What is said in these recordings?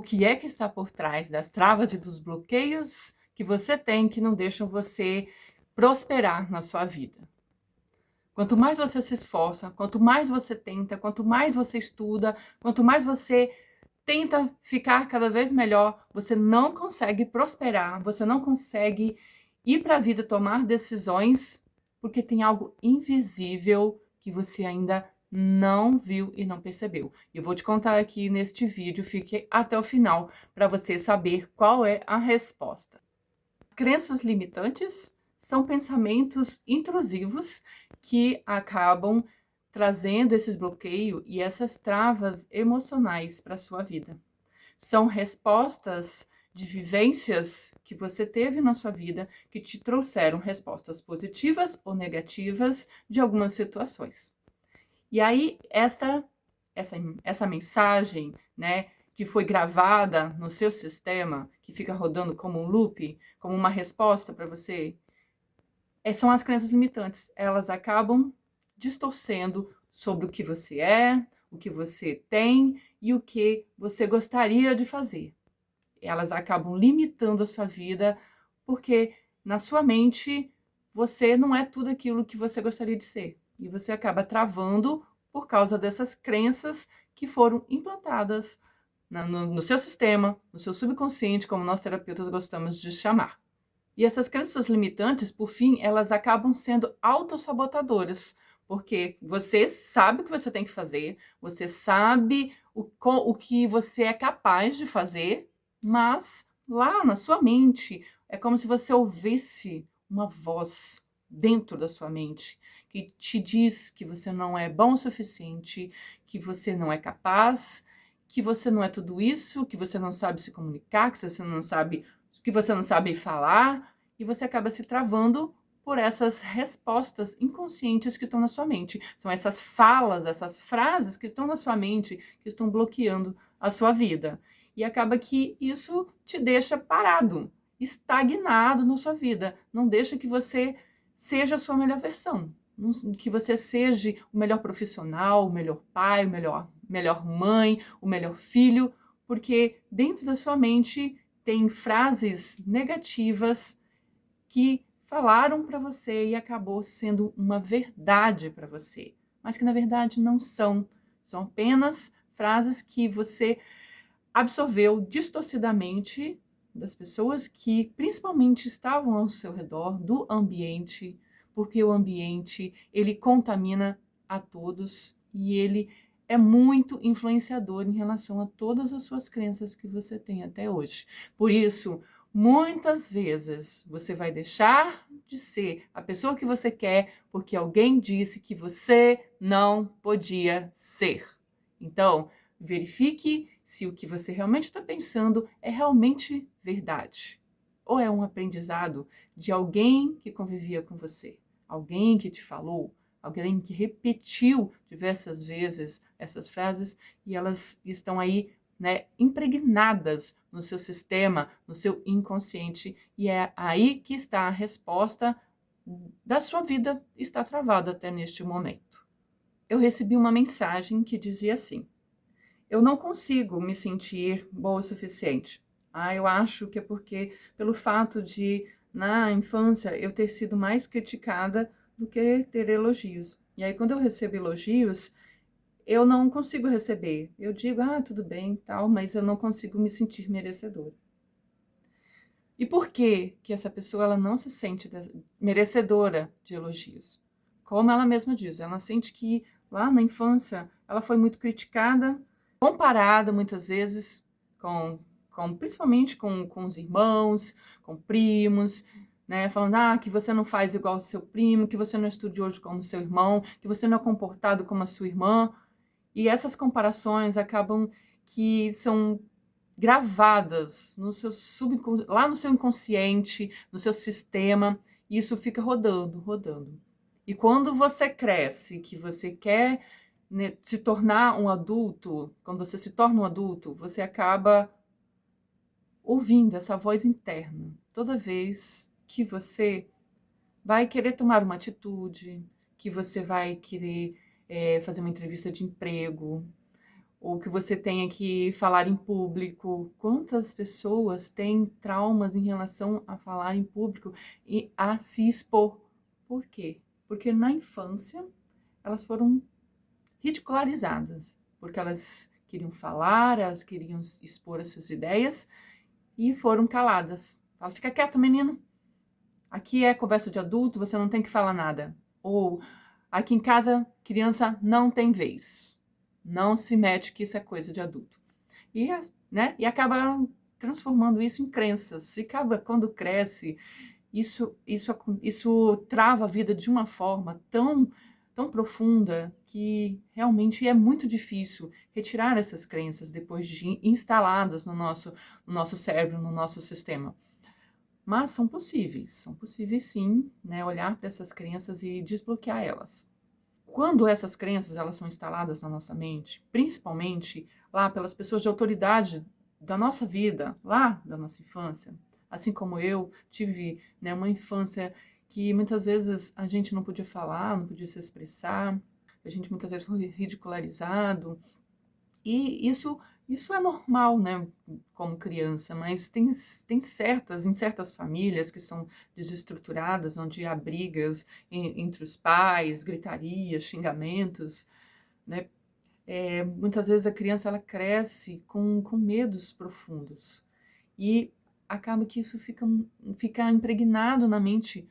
O que é que está por trás das travas e dos bloqueios que você tem que não deixam você prosperar na sua vida? Quanto mais você se esforça, quanto mais você tenta, quanto mais você estuda, quanto mais você tenta ficar cada vez melhor, você não consegue prosperar, você não consegue ir para a vida tomar decisões, porque tem algo invisível que você ainda não viu e não percebeu. Eu vou te contar aqui neste vídeo, fique até o final para você saber qual é a resposta. As crenças limitantes são pensamentos intrusivos que acabam trazendo esses bloqueios e essas travas emocionais para a sua vida. São respostas de vivências que você teve na sua vida que te trouxeram respostas positivas ou negativas de algumas situações. E aí, essa mensagem, né, que foi gravada no seu sistema, que fica rodando como um loop, como uma resposta para você, são as crenças limitantes. Elas acabam distorcendo sobre o que você é, o que você tem e o que você gostaria de fazer. Elas acabam limitando a sua vida porque na sua mente você não é tudo aquilo que você gostaria de ser. E você acaba travando por causa dessas crenças que foram implantadas no seu sistema, no seu subconsciente, como nós terapeutas gostamos de chamar. E essas crenças limitantes, por fim, elas acabam sendo autossabotadoras, porque você sabe o que você tem que fazer, você sabe o que você é capaz de fazer, mas lá na sua mente é como se você ouvisse uma voz dentro da sua mente que te diz que você não é bom o suficiente, que você não é capaz, que você não é tudo isso, que você não sabe se comunicar, que você não sabe falar, e você acaba se travando por essas respostas inconscientes que estão na sua mente. São essas falas, essas frases que estão na sua mente, que estão bloqueando a sua vida. E acaba que isso te deixa parado, estagnado na sua vida. Não deixa que você seja a sua melhor versão. Que você seja o melhor profissional, o melhor pai, melhor mãe, o melhor filho, porque dentro da sua mente tem frases negativas que falaram para você e acabou sendo uma verdade para você, mas que na verdade não são. São apenas frases que você absorveu distorcidamente das pessoas que principalmente estavam ao seu redor, do ambiente, porque o ambiente, ele contamina a todos e ele é muito influenciador em relação a todas as suas crenças que você tem até hoje. Por isso, muitas vezes você vai deixar de ser a pessoa que você quer porque alguém disse que você não podia ser. Então, verifique se o que você realmente está pensando é realmente verdade. Ou é um aprendizado de alguém que convivia com você, alguém que te falou, alguém que repetiu diversas vezes essas frases e elas estão aí, né, impregnadas no seu sistema, no seu inconsciente, e é aí que está a resposta da sua vida está travada até neste momento. Eu recebi uma mensagem que dizia assim: eu não consigo me sentir boa o suficiente. Eu acho que é porque, pelo fato de, na infância, eu ter sido mais criticada do que ter elogios. E aí, quando eu recebo elogios, eu não consigo receber. Eu digo, tudo bem, tal, mas eu não consigo me sentir merecedora. E por que que essa pessoa ela não se sente merecedora de elogios? Como ela mesma diz, ela sente que lá na infância ela foi muito criticada, comparada muitas vezes principalmente com os irmãos, com primos, né? Falando que você não faz igual ao seu primo, que você não é estudioso como o seu irmão, que você não é comportado como a sua irmã. E essas comparações acabam que são gravadas no seu lá no seu inconsciente, no seu sistema, e isso fica rodando, rodando. E quando você cresce, que você quer, né, se tornar um adulto, quando você se torna um adulto, você acaba ouvindo essa voz interna. Toda vez que você vai querer tomar uma atitude, que você vai querer fazer uma entrevista de emprego, ou que você tenha que falar em público. Quantas pessoas têm traumas em relação a falar em público e a se expor? Por quê? Porque na infância elas foram ridicularizadas, porque elas queriam falar, elas queriam expor as suas ideias e foram caladas. Fala, fica quieto, menino. Aqui é conversa de adulto, você não tem que falar nada. Ou aqui em casa, criança não tem vez. Não se mete que isso é coisa de adulto. E, né, e acaba transformando isso em crenças. E acaba, quando cresce, isso trava a vida de uma forma tão profunda que realmente é muito difícil retirar essas crenças depois de instaladas no nosso cérebro, no nosso sistema. Mas são possíveis sim, né, olhar para essas crenças e desbloquear elas. Quando essas crenças elas são instaladas na nossa mente, principalmente lá pelas pessoas de autoridade da nossa vida, lá da nossa infância, assim como eu tive, né, uma infância que muitas vezes a gente não podia falar, não podia se expressar, a gente muitas vezes foi ridicularizado, e isso é normal, né, como criança, mas tem em certas famílias que são desestruturadas, onde há brigas entre os pais, gritarias, xingamentos, né? Muitas vezes a criança ela cresce com medos profundos e acaba que isso fica impregnado na mente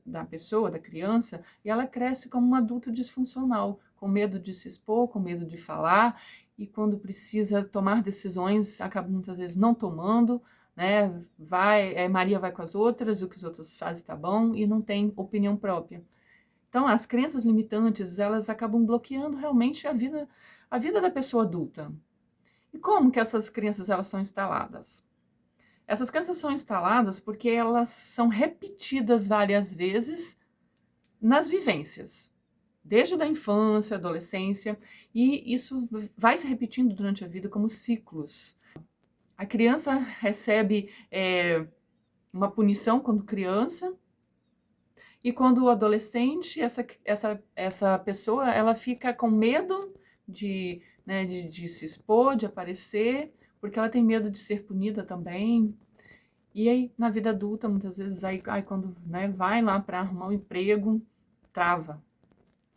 da pessoa, da criança, e ela cresce como um adulto disfuncional, com medo de se expor, com medo de falar, e quando precisa tomar decisões, acaba muitas vezes não tomando, né? Maria vai com as outras, o que os outros fazem está bom, e não tem opinião própria. Então, as crenças limitantes, elas acabam bloqueando realmente a vida da pessoa adulta. E como que essas crenças elas são instaladas? Essas crenças são instaladas porque elas são repetidas várias vezes nas vivências, desde a infância, adolescência, e isso vai se repetindo durante a vida como ciclos. A criança recebe uma punição quando criança, e quando o adolescente, essa pessoa, ela fica com medo né, de se expor, de aparecer, porque ela tem medo de ser punida também. E aí, na vida adulta, muitas vezes, quando, né, vai lá para arrumar um emprego, trava.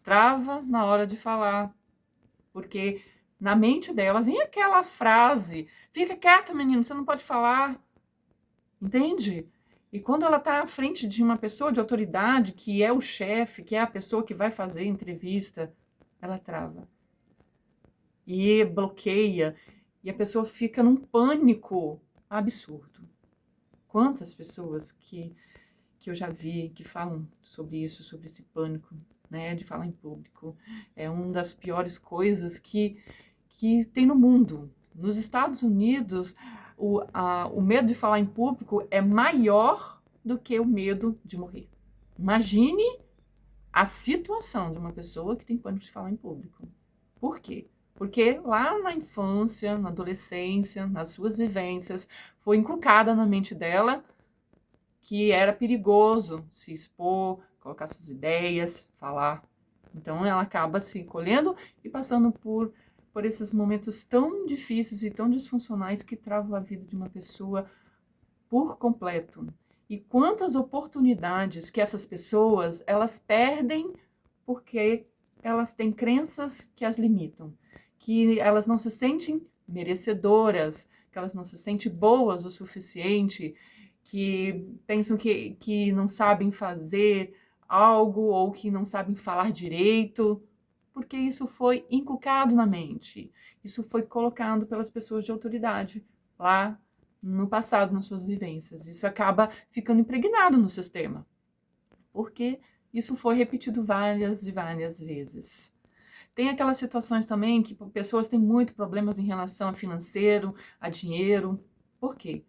Trava na hora de falar, porque na mente dela vem aquela frase: fica quieto, menino, você não pode falar. Entende? E quando ela está à frente de uma pessoa de autoridade, que é o chefe, que é a pessoa que vai fazer a entrevista, ela trava. E bloqueia. E a pessoa fica num pânico absurdo. Quantas pessoas que eu já vi que falam sobre isso, sobre esse pânico, né, de falar em público. É uma das piores coisas que tem no mundo. Nos Estados Unidos, o medo de falar em público é maior do que o medo de morrer. Imagine a situação de uma pessoa que tem pânico de falar em público. Por quê? Porque lá na infância, na adolescência, nas suas vivências, foi inculcada na mente dela que era perigoso se expor, colocar suas ideias, falar. Então ela acaba se encolhendo e passando por esses momentos tão difíceis e tão disfuncionais que travam a vida de uma pessoa por completo. E quantas oportunidades que essas pessoas elas perdem porque elas têm crenças que as limitam, que elas não se sentem merecedoras, que elas não se sentem boas o suficiente, que pensam que não sabem fazer algo ou que não sabem falar direito, porque isso foi inculcado na mente, isso foi colocado pelas pessoas de autoridade lá no passado, nas suas vivências. Isso acaba ficando impregnado no sistema, porque isso foi repetido várias e várias vezes. Tem aquelas situações também que pessoas têm muito problemas em relação a financeiro, a dinheiro. Por quê?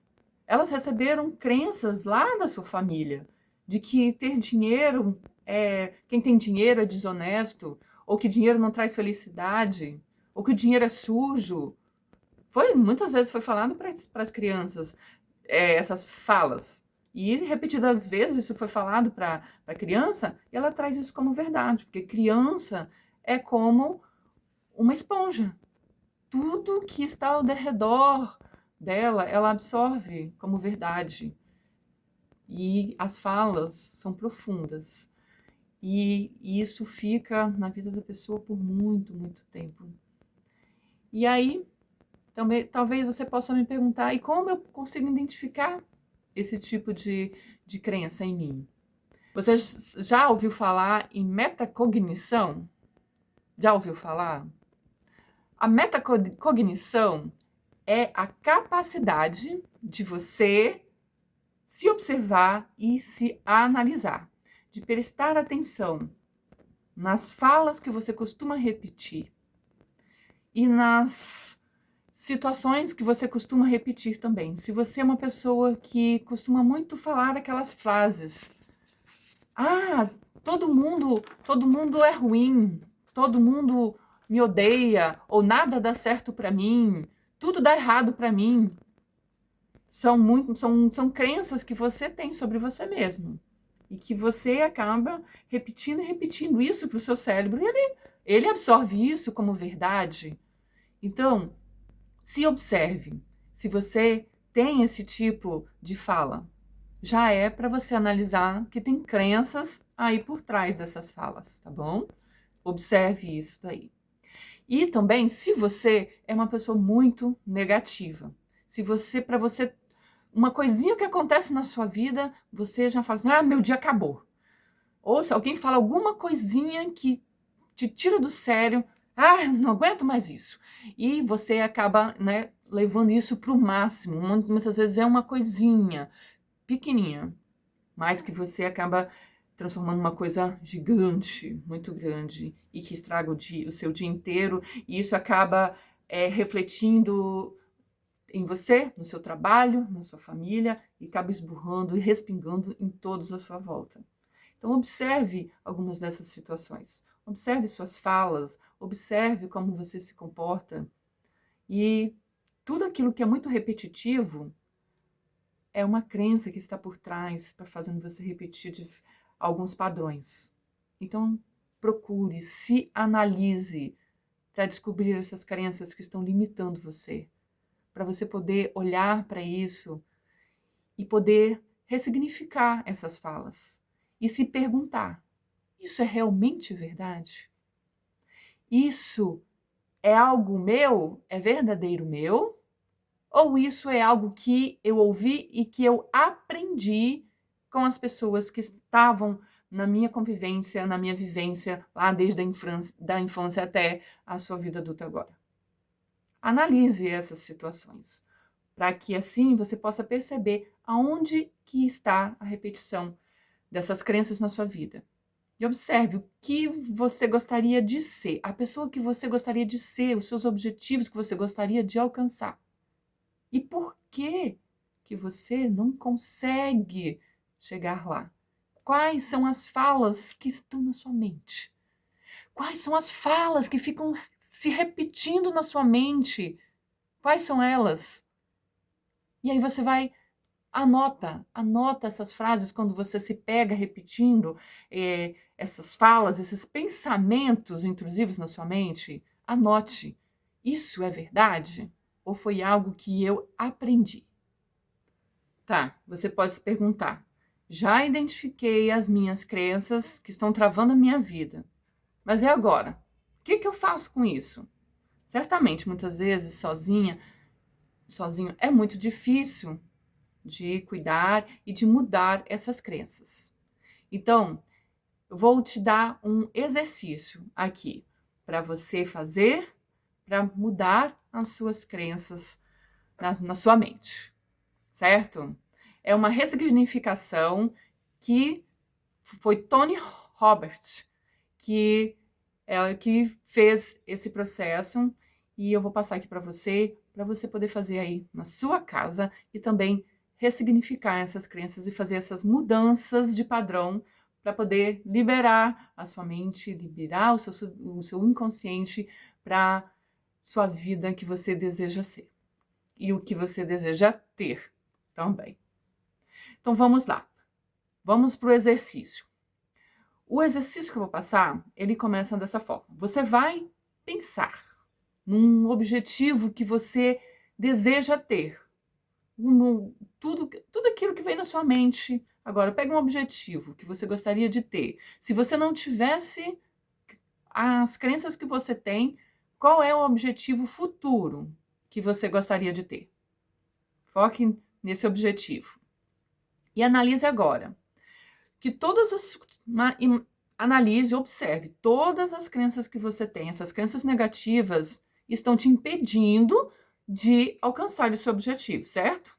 Elas receberam crenças lá da sua família, de que ter dinheiro, quem tem dinheiro é desonesto, ou que dinheiro não traz felicidade, ou que o dinheiro é sujo. Muitas vezes foi falado para as crianças essas falas. E repetidas vezes isso foi falado para a criança, e ela traz isso como verdade, porque criança é como uma esponja. tudo que está ao redor dela, ela absorve como verdade. E as falas são profundas. E isso fica na vida da pessoa por muito, muito tempo. E aí, também, talvez você possa me perguntar, e como eu consigo identificar esse tipo de crença em mim? Você já ouviu falar em metacognição? Já ouviu falar? A metacognição é a capacidade de você se observar e se analisar, de prestar atenção nas falas que você costuma repetir e nas situações que você costuma repetir também. Se você é uma pessoa que costuma muito falar aquelas frases: "Ah, todo mundo é ruim, todo mundo me odeia, ou nada dá certo para mim, tudo dá errado para mim". São crenças que você tem sobre você mesmo. E que você acaba repetindo e repetindo isso para o seu cérebro. E ele absorve isso como verdade. Então, se observe. Se você tem esse tipo de fala, já é para você analisar que tem crenças aí por trás dessas falas, tá bom? Observe isso daí. E também, se você é uma pessoa muito negativa, se você, para você, uma coisinha que acontece na sua vida, você já fala assim: "Ah, meu dia acabou". Ou se alguém fala alguma coisinha que te tira do sério: "Ah, não aguento mais isso". E você acaba, né, levando isso para o máximo. Muitas vezes é uma coisinha pequenininha, mas que você acaba transformando numa coisa gigante, muito grande, e que estraga o seu dia inteiro, e isso acaba refletindo em você, no seu trabalho, na sua família, e acaba esburrando e respingando em todos à sua volta. Então, observe algumas dessas situações. Observe suas falas, observe como você se comporta. E tudo aquilo que é muito repetitivo é uma crença que está por trás, para fazendo você repetir alguns padrões. Então, procure, se analise para descobrir essas crenças que estão limitando você, para você poder olhar para isso e poder ressignificar essas falas e se perguntar: isso é realmente verdade? Isso é algo meu? É verdadeiro meu? Ou isso é algo que eu ouvi e que eu aprendi com as pessoas que estavam na minha convivência, na minha vivência, lá desde da infância até a sua vida adulta agora? Analise essas situações, para que assim você possa perceber aonde que está a repetição dessas crenças na sua vida. E observe o que você gostaria de ser, a pessoa que você gostaria de ser, os seus objetivos que você gostaria de alcançar. E por que você não consegue chegar lá? Quais são as falas que estão na sua mente? Quais são as falas que ficam se repetindo na sua mente? Quais são elas? E aí você vai, anota essas frases quando você se pega repetindo essas falas, esses pensamentos intrusivos na sua mente. Anote. Isso é verdade? Ou foi algo que eu aprendi? Tá, você pode se perguntar: já identifiquei as minhas crenças que estão travando a minha vida, mas e agora? O que eu faço com isso? Certamente, muitas vezes, sozinho, é muito difícil de cuidar e de mudar essas crenças. Então, eu vou te dar um exercício aqui para você fazer, para mudar as suas crenças na sua mente, certo? É uma ressignificação que foi Tony Robbins que fez esse processo, e eu vou passar aqui para você poder fazer aí na sua casa e também ressignificar essas crenças e fazer essas mudanças de padrão para poder liberar a sua mente, liberar o seu inconsciente para sua vida que você deseja ser e o que você deseja ter também. Então vamos lá, vamos para o exercício. O exercício que eu vou passar, ele começa dessa forma. Você vai pensar num objetivo que você deseja ter. Tudo aquilo que vem na sua mente. Agora, pega um objetivo que você gostaria de ter. Se você não tivesse as crenças que você tem, qual é o objetivo futuro que você gostaria de ter? Foque nesse objetivo. E analise agora que analise, observe todas as crenças que você tem. Essas crenças negativas estão te impedindo de alcançar o seu objetivo, certo?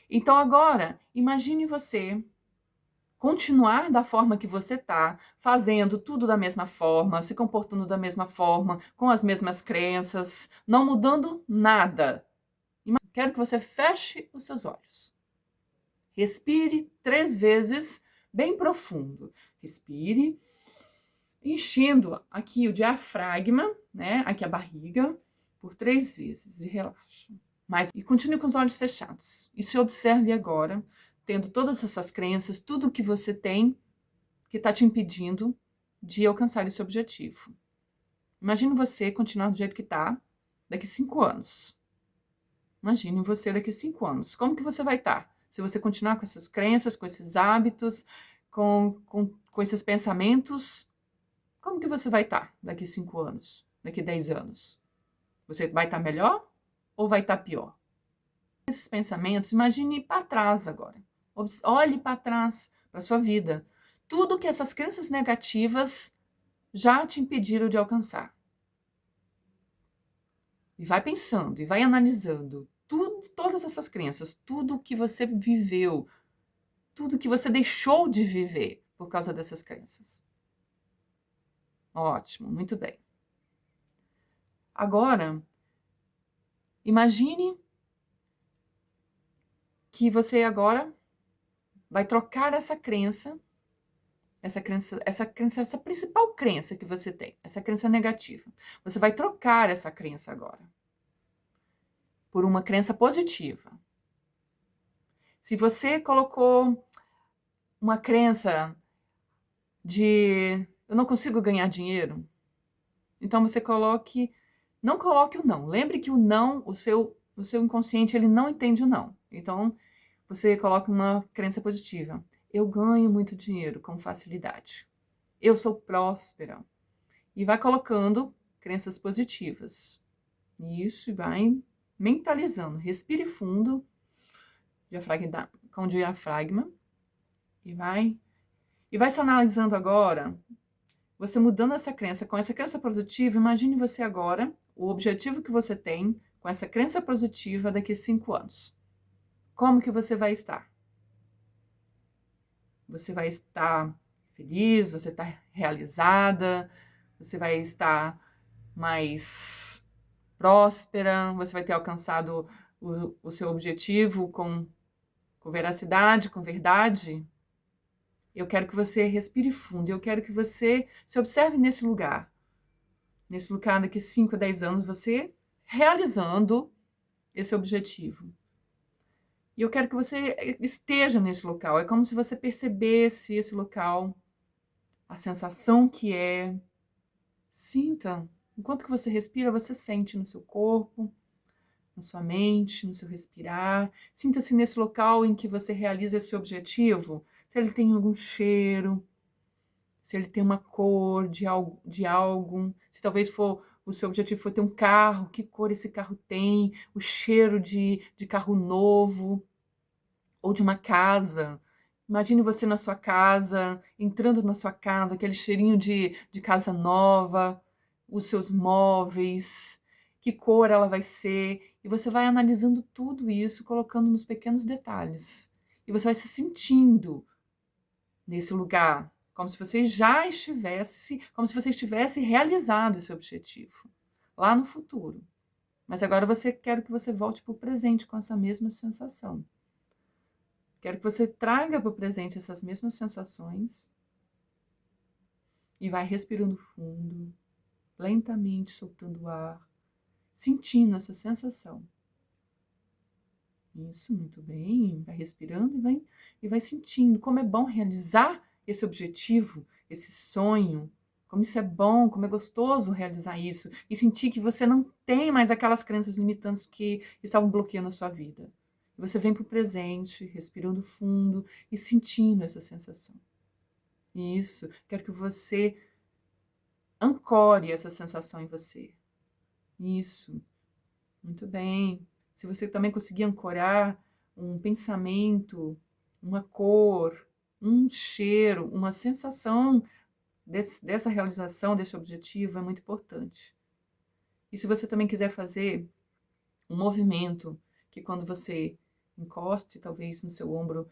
Então agora, imagine você continuar da forma que você está, fazendo tudo da mesma forma, se comportando da mesma forma, com as mesmas crenças, não mudando nada. Quero que você feche os seus olhos. Respire 3 vezes, bem profundo. Respire, enchendo aqui o diafragma, né? Aqui a barriga, por 3 vezes e relaxa. E continue com os olhos fechados. E se observe agora, tendo todas essas crenças, tudo que você tem que está te impedindo de alcançar esse objetivo. Imagine você continuar do jeito que está daqui 5 anos. Imagine você daqui 5 anos. Como que você vai estar? Se você continuar com essas crenças, com esses hábitos, com esses pensamentos, como que você vai estar daqui 5 anos? Daqui 10 anos? Você vai estar melhor ou vai estar pior? Esses pensamentos, imagine para trás agora. Olhe para trás, para a sua vida. Tudo que essas crenças negativas já te impediram de alcançar. E vai pensando, e vai analisando todas essas crenças, tudo que você viveu, tudo que você deixou de viver por causa dessas crenças. Ótimo, muito bem. Agora, imagine que você agora vai trocar essa principal crença que você tem, essa crença negativa. Você vai trocar essa crença agora por uma crença positiva. Se você colocou uma crença de eu não consigo ganhar dinheiro, então você não coloque o não. Lembre que o não, o seu inconsciente, ele não entende o não. Então, você coloca uma crença positiva. Eu ganho muito dinheiro com facilidade. Eu sou próspera. E vai colocando crenças positivas. Isso, e vai mentalizando. Respire fundo, com o diafragma. E vai se analisando agora. Você mudando essa crença, com essa crença positiva, imagine você agora, o objetivo que você tem com essa crença positiva daqui a 5 anos. Como que você vai estar? Você vai estar feliz, você está realizada, você vai estar mais próspera, você vai ter alcançado o seu objetivo com veracidade, com verdade. Eu quero que você respire fundo, eu quero que você se observe nesse lugar. Nesse lugar, daqui 5 a 10 anos, você realizando esse objetivo. E eu quero que você esteja nesse local. É como se você percebesse esse local, a sensação que é. Sinta. Enquanto que você respira, você sente no seu corpo, na sua mente, no seu respirar. Sinta-se nesse local em que você realiza esse objetivo. Se ele tem algum cheiro, se ele tem uma cor de algo, se talvez o seu objetivo for ter um carro, que cor esse carro tem, o cheiro de carro novo, ou de uma casa. Imagine você na sua casa, entrando na sua casa, aquele cheirinho de casa nova, os seus móveis, que cor ela vai ser, e você vai analisando tudo isso, colocando nos pequenos detalhes. E você vai se sentindo nesse lugar, como se você estivesse realizado esse objetivo, lá no futuro. Mas agora quero que você volte para o presente com essa mesma sensação. Quero que você traga para o presente essas mesmas sensações e vai respirando fundo, lentamente soltando o ar, sentindo essa sensação. Isso, muito bem. Vai respirando e vai sentindo como é bom realizar esse objetivo, esse sonho, como isso é bom, como é gostoso realizar isso, e sentir que você não tem mais aquelas crenças limitantes que estavam bloqueando a sua vida. Você vem para o presente, respirando fundo e sentindo essa sensação. Isso, quero que você ancore essa sensação em você. Isso, muito bem. Se você também conseguir ancorar um pensamento, uma cor, um cheiro, uma sensação dessa realização, desse objetivo, é muito importante. E se você também quiser fazer um movimento que quando você encoste, talvez no seu ombro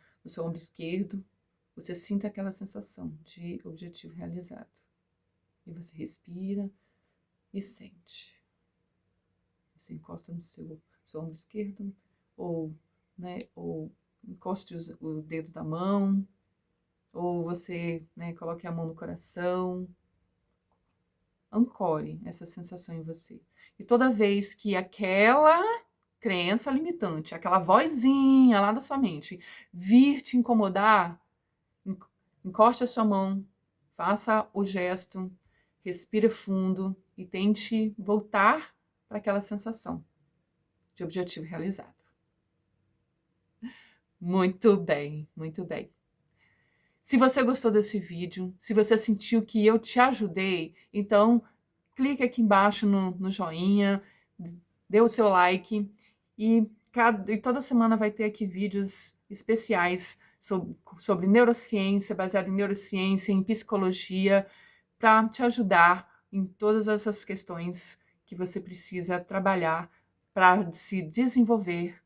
esquerdo, você sinta aquela sensação de objetivo realizado. E você respira e sente. Você encosta no seu ombro esquerdo, ou encoste o dedo da mão, ou você coloque a mão no coração. Ancore essa sensação em você. E toda vez que aquela crença limitante, aquela vozinha lá da sua mente, vir te incomodar, encoste a sua mão, faça o gesto, respira fundo e tente voltar para aquela sensação de objetivo realizado. Muito bem, muito bem. Se você gostou desse vídeo, se você sentiu que eu te ajudei, então clique aqui embaixo no joinha, dê o seu like e toda semana vai ter aqui vídeos especiais sobre neurociência, baseado em neurociência, em psicologia, para te ajudar em todas essas questões que você precisa trabalhar para se desenvolver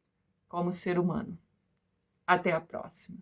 como ser humano. Até a próxima!